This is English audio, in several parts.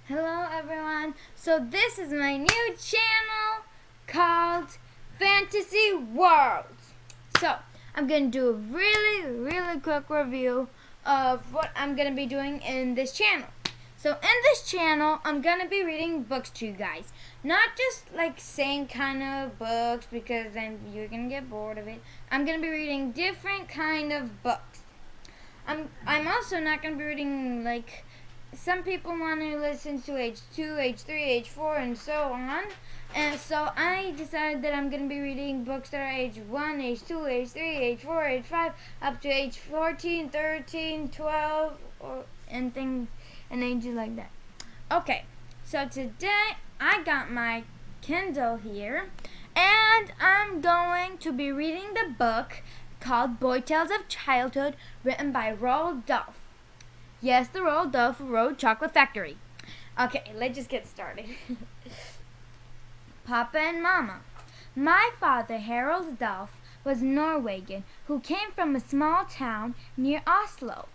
Hello everyone, so this is my new channel called Fantasy Worlds. So I'm going to do a really quick review of what I'm going to be doing in this channel. So in this channel I'm going to be reading books to you guys. Not just like same kind of books because then you're going to get bored of it. I'm going to be reading different kind of books. I'm also not going to be reading like some people want to listen to age 2, age 3, age 4, and so on. And so I decided that I'm going to be reading books that are age 1, age 2, age 3, age 4, age 5, up to age 14, 13, 12, and things and ages like that. Okay, so today I got my Kindle here, and I'm going to be reading the book called Boy Tales of Childhood, written by Roald Dahl. Yes, the Roald Dahl who wrote Chocolate Factory. Okay, let's just get started. Papa and Mama. My father, Harold Dahl, was Norwegian who came from a small town near Oslo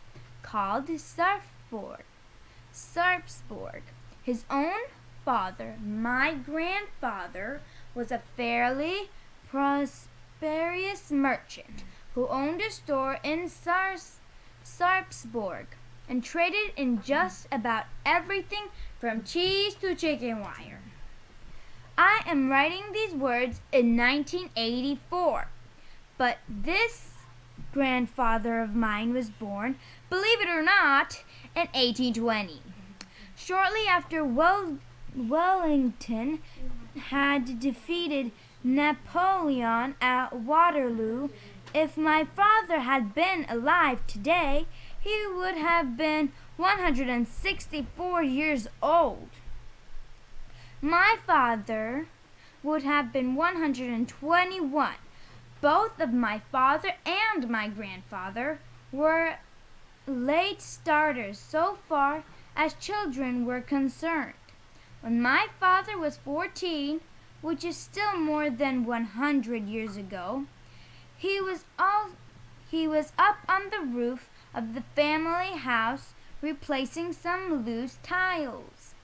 called Sarpsborg. His own father, my grandfather, was a fairly prosperous merchant who owned a store in Sarpsborg and traded in just about everything from cheese to chicken wire. I am writing these words in 1984, but this grandfather of mine was born, believe it or not, in 1820. Shortly after Wellington had defeated Napoleon at Waterloo, if my father had been alive today, he would have been 164 years old. My father would have been 121. Both of my father and my grandfather were late starters so far as children were concerned. When my father was 14, which is still more than 100 years ago, he was up on the roof of the family house replacing some loose tiles.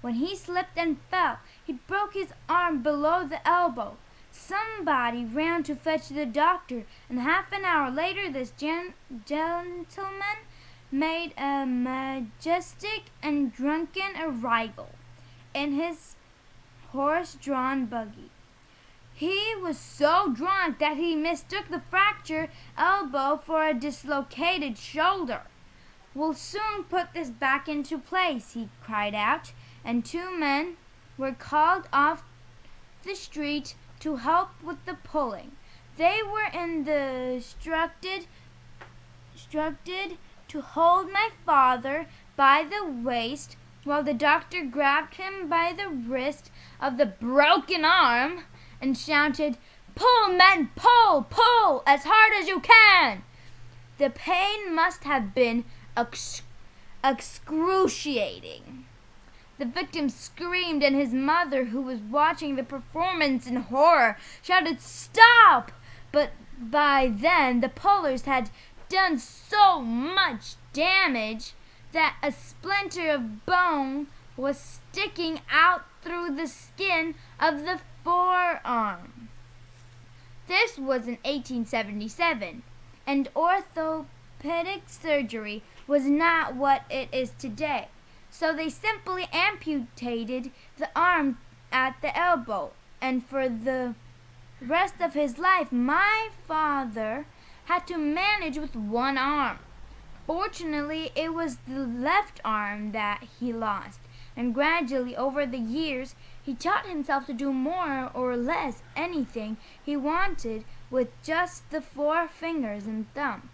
When he slipped and fell, he broke his arm below the elbow. Somebody ran to fetch the doctor, and half an hour later this gentleman made a majestic and drunken arrival in his horse-drawn buggy. He was so drunk that he mistook the fractured elbow for a dislocated shoulder. "We'll soon put this back into place," he cried out, and 2 men were called off the street to help with the pulling. They were instructed to hold my father by the waist while the doctor grabbed him by the wrist of the broken arm and shouted, "Pull, men, pull, pull, as hard as you can!" The pain must have been excruciating. The victim screamed, and his mother, who was watching the performance in horror, shouted, "Stop!" But by then the pullers had done so much damage that a splinter of bone was sticking out through the skin of the forearm. This was in 1877, and orthopedic surgery was not what it is today. So they simply amputated the arm at the elbow, and for the rest of his life, my father had to manage with one arm. Fortunately, it was the left arm that he lost, and gradually over the years, he taught himself to do more or less anything he wanted with just the 4 fingers and thumb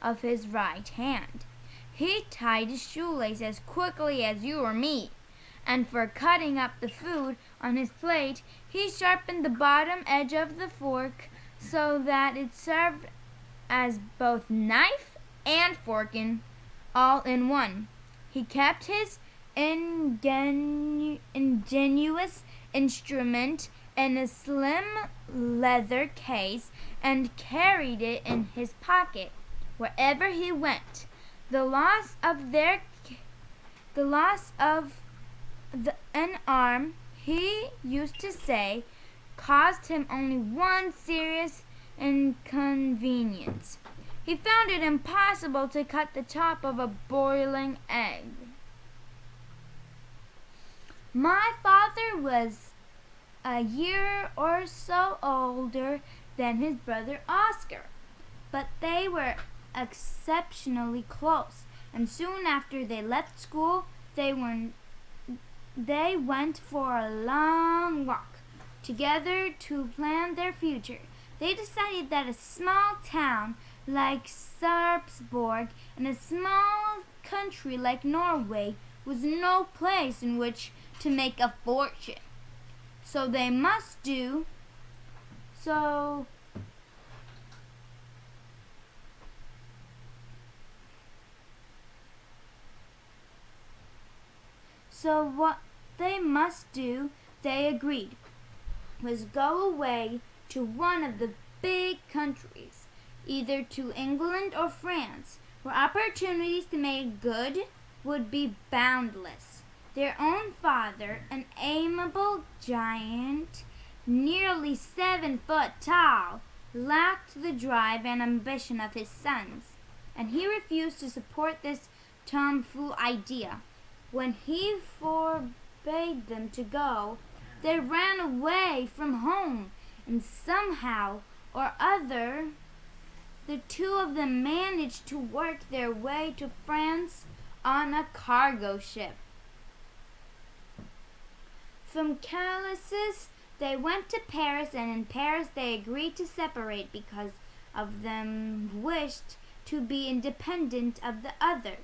of his right hand. He tied his shoelace as quickly as you or me, and for cutting up the food on his plate, he sharpened the bottom edge of the fork so that it served as both knife and fork all in one. He kept his ingenious instrument in a slim leather case and carried it in his pocket wherever he went. The loss of an arm, he used to say, caused him only one serious inconvenience. He found it impossible to cut the top of a boiling egg. My father was a year or so older than his brother Oscar, but they were exceptionally close, and soon after they left school, they went for a long walk together to plan their future. They decided that a small town like Sarpsborg and a small country like Norway was no place in which to make a fortune. So they must do so what they must do, they agreed, was go away to one of the big countries, either to England or France, where opportunities to make good would be boundless. Their own father, an amiable giant, nearly 7 foot tall, lacked the drive and ambition of his sons, and he refused to support this tomfool idea. When he forbade them to go, they ran away from home, and somehow or other the two of them managed to work their way to France on a cargo ship. From Calais they went to Paris, and in Paris they agreed to separate because of them wished to be independent of the other.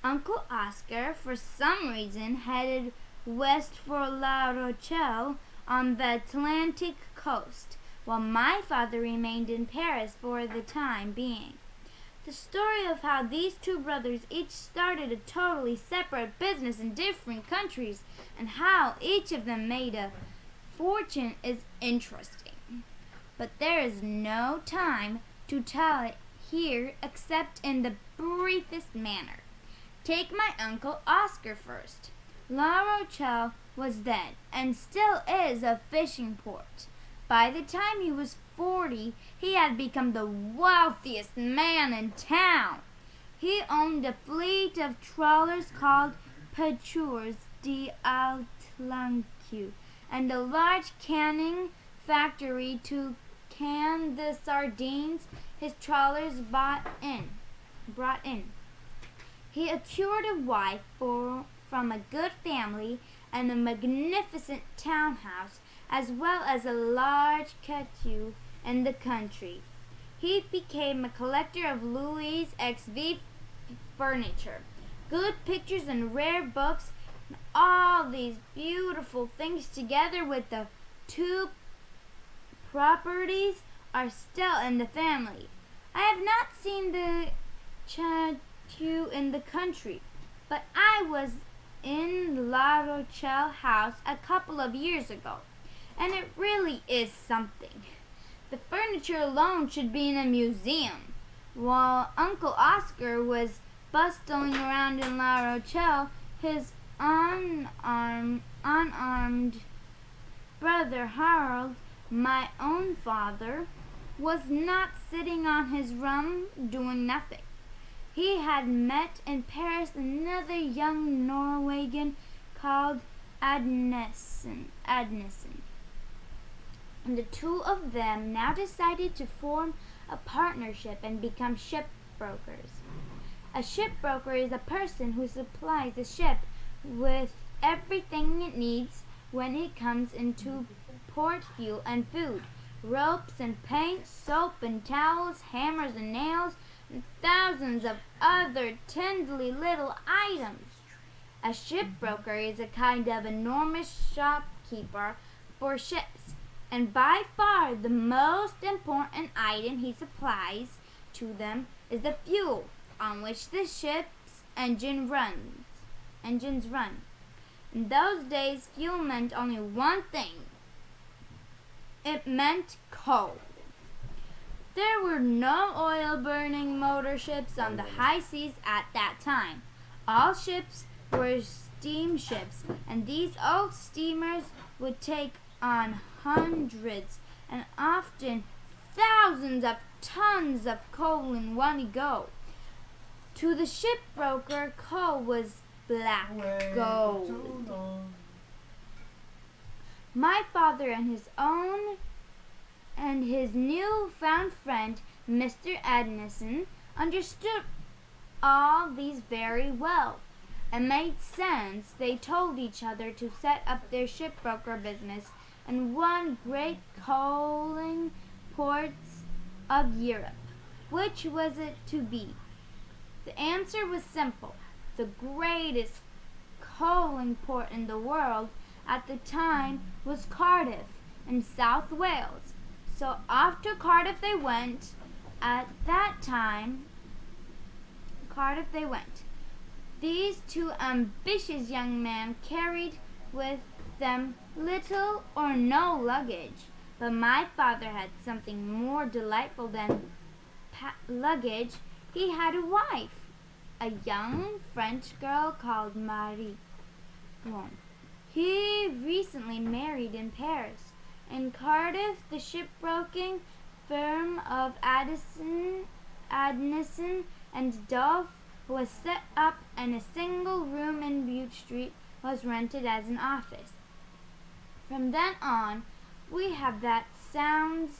Uncle Oscar, for some reason, headed west for La Rochelle on the Atlantic coast, while my father remained in Paris for the time being. The story of how these two brothers each started a totally separate business in different countries and how each of them made a fortune is interesting. But there is no time to tell it here except in the briefest manner. Take my Uncle Oscar first. La Rochelle was then, and still is, a fishing port. By the time he was 40, he had become the wealthiest man in town. He owned a fleet of trawlers called Pêcheurs d'Atlantique, and a large canning factory to can the sardines his trawlers brought in. He acquired a wife from a good family and a magnificent townhouse, as well as a large chateau in the country. He became a collector of Louis XV furniture, good pictures and rare books, and all these beautiful things together with the two properties are still in the family. I have not seen the chateau in the country, but I was in La Rochelle house a couple of years ago, and it really is something. The furniture alone should be in a museum. While Uncle Oscar was bustling around in La Rochelle, his unarmed brother Harold, my own father, was not sitting on his rum doing nothing. He had met in Paris another young Norwegian called Adnesen, and the two of them now decided to form a partnership and become shipbrokers. A shipbroker is a person who supplies a ship with everything it needs when it comes into port: fuel and food, ropes and paint, soap and towels, hammers and nails, and thousands of other tindly little items. A shipbroker is a kind of enormous shopkeeper for ships, and by far the most important item he supplies to them is the fuel on which the ship's engines run. In those days, fuel meant only one thing. It meant coal. There were no oil-burning motor ships on the high seas at that time. All ships were steamships, and these old steamers would take on hundreds and often thousands of tons of coal in one go. To the shipbroker, coal was black gold. My father and his new-found friend, Mr. Ednison, understood all these very well. It made sense. They told each other to set up their shipbroker business in one great coaling port of Europe. Which was it to be? The answer was simple. The greatest coaling port in the world at the time was Cardiff in South Wales. So off to Cardiff they went. At that time, Cardiff they went. These two ambitious young men carried with them little or no luggage, but my father had something more delightful than luggage. He had a wife, a young French girl called Marie. He recently married in Paris. In Cardiff, the shipbroking firm of Addison and Dahl was set up, and a single room in Bute Street was rented as an office. From then on, we have what sounds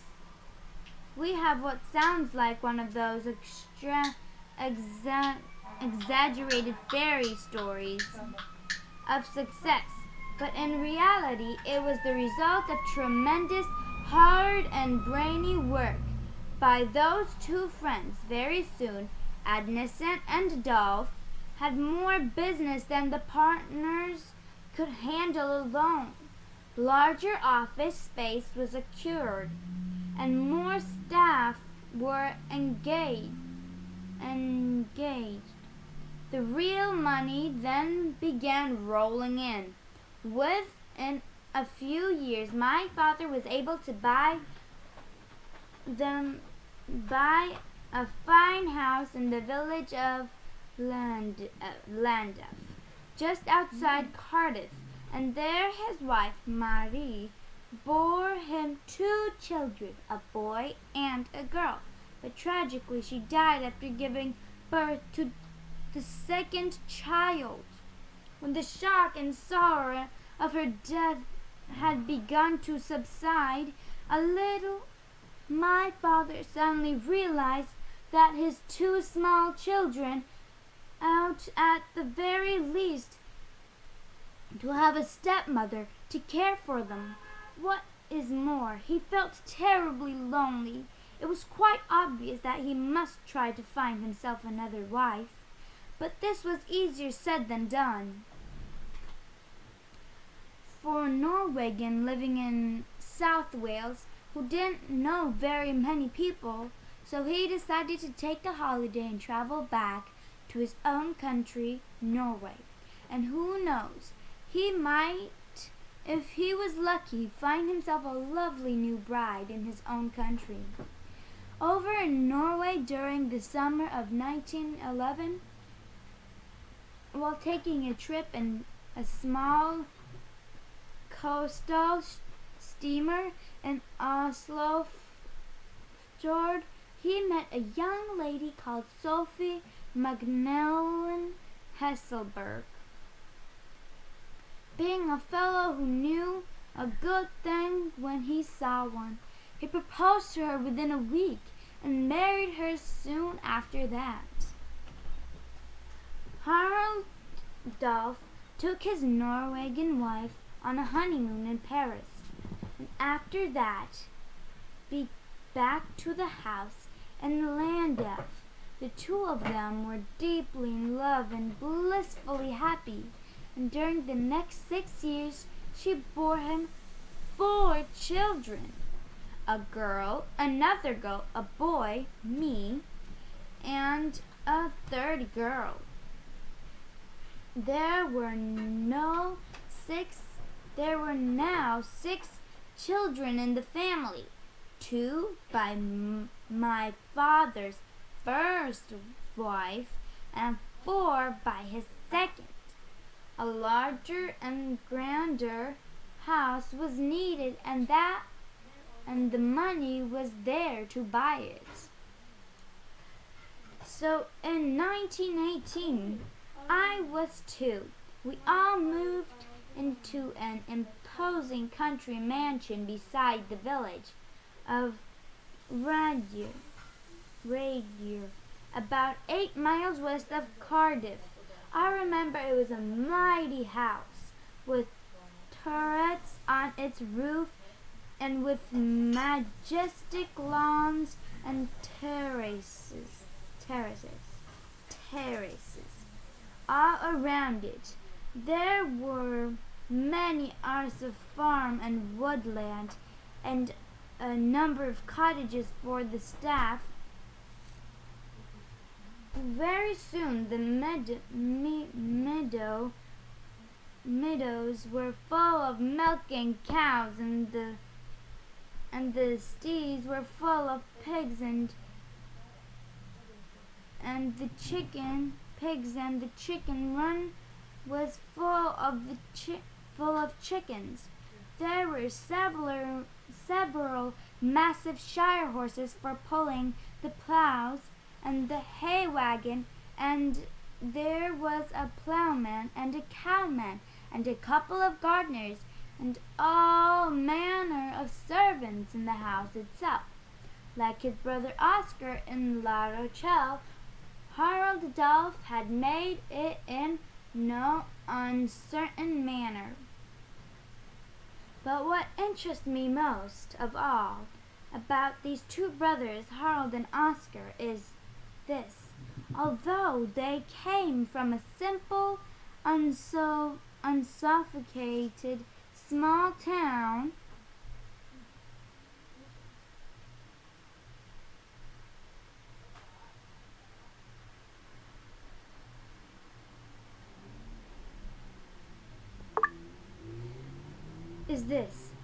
like one of those exaggerated fairy stories of success, but in reality it was the result of tremendous, hard and brainy work by those two friends. Very soon, Ednison and Dahl had more business than the partners could handle alone. Larger office space was secured, and more staff were engaged. The real money then began rolling in. Within a few years, my father was able to buy a fine house in the village of Llandaff, just outside Cardiff, and there his wife, Marie, bore him 2 children, a boy and a girl. But tragically, she died after giving birth to the second child. When the shock and sorrow of her death had begun to subside a little, my father suddenly realized that his 2 small children ought at the very least to have a stepmother to care for them. What is more, he felt terribly lonely. It was quite obvious that he must try to find himself another wife, but this was easier said than done. For a Norwegian living in South Wales who didn't know very many people, so he decided to take a holiday and travel back to his own country, Norway. And who knows, he might, if he was lucky, find himself a lovely new bride in his own country. Over in Norway during the summer of 1911, while taking a trip in a small coastal steamer in Oslo Fjord, he met a young lady called Sophie Magnellen Hesselberg. Being a fellow who knew a good thing when he saw one, he proposed to her within a week and married her soon after that. Roald Dahl took his Norwegian wife on a honeymoon in Paris, and after that, back to the house in Llandaff. The 2 of them were deeply in love and blissfully happy, and during the next 6 years, she bore him 4 children. A girl, another girl, a boy, me, and a 3rd girl. There were now 6 children in the family, 2 by my father's first wife and 4 by his second. a larger and grander house was needed, and the money was there to buy it. So in 1918, I was 2. We all moved into an imposing country mansion beside the village of Radier, about 8 miles west of Cardiff. I remember it was a mighty house with turrets on its roof and with majestic lawns and terraces all around it. There were many acres of farm and woodland, and a number of cottages for the staff. Very soon the meadows were full of milking cows, and the stees were full of pigs, and the chicken run was full of chickens. There were several massive shire horses for pulling the plows and the hay wagon, and there was a plowman and a cowman and a couple of gardeners, and all manner of servants in the house itself. Like his brother Oscar in La Rochelle, Roald Dahl had made it in no uncertain manner. But what interests me most of all about these 2 brothers, Roald and Oscar, is this. Although they came from a simple, unsophisticated small town,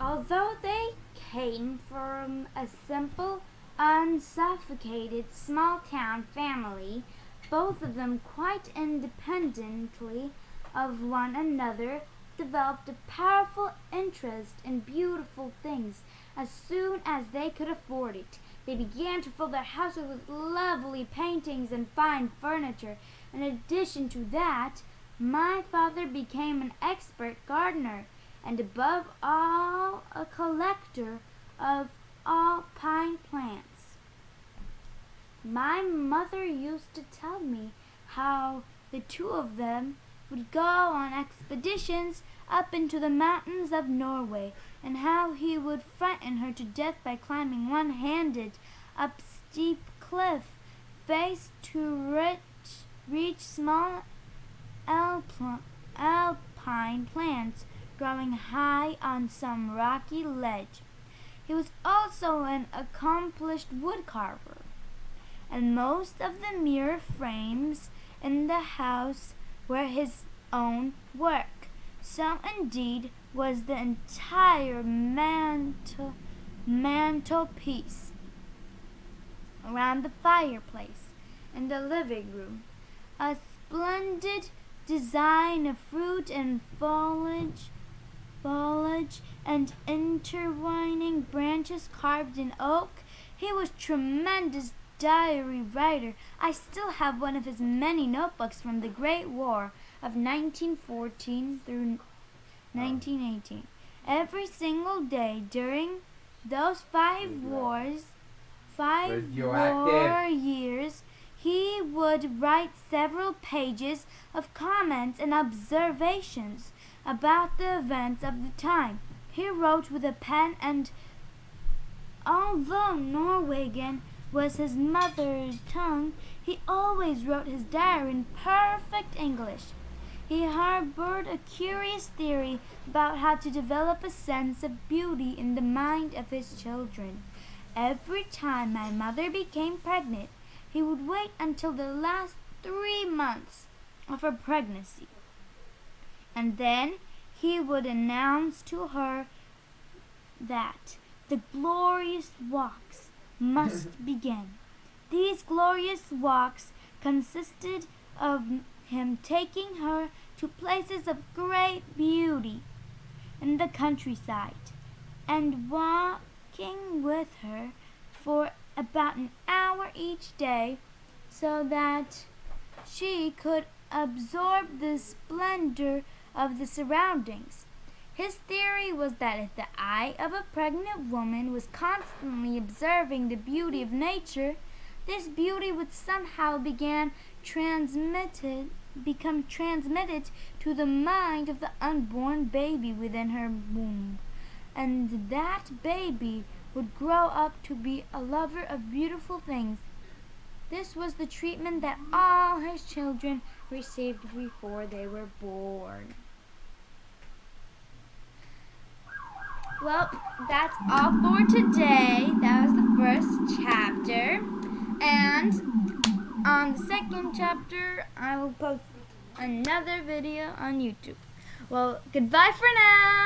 although they came from a simple, unsophisticated small town family, both of them quite independently of one another developed a powerful interest in beautiful things. As soon as they could afford it, they began to fill their houses with lovely paintings and fine furniture. In addition to that, my father became an expert gardener, and above all, a collector of alpine plants. My mother used to tell me how the 2 of them would go on expeditions up into the mountains of Norway, and how he would frighten her to death by climbing one-handed up steep cliff face to reach small alpine plants growing high on some rocky ledge. He was also an accomplished woodcarver, and most of the mirror frames in the house were his own work. So indeed was the entire mantelpiece around the fireplace in the living room, a splendid design of fruit and foliage and intertwining branches carved in oak. He was tremendous diary writer. I still have one of his many notebooks from the Great War of 1914 through 1918. Every single day during those 5 war years, he would write several pages of comments and observations about the events of the time. He wrote with a pen, and although Norwegian was his mother tongue, he always wrote his diary in perfect English. He harbored a curious theory about how to develop a sense of beauty in the mind of his children. Every time my mother became pregnant, he would wait until the last 3 months of her pregnancy, and then he would announce to her that the glorious walks must begin. These glorious walks consisted of him taking her to places of great beauty in the countryside, and walking with her for about an hour each day so that she could absorb the splendor of the surroundings. His theory was that if the eye of a pregnant woman was constantly observing the beauty of nature, this beauty would somehow become transmitted to the mind of the unborn baby within her womb, and that baby would grow up to be a lover of beautiful things. This was the treatment that all his children received before they were born. Well, that's all for today. That was the first chapter. And on the second chapter, I will post another video on YouTube. Well, goodbye for now.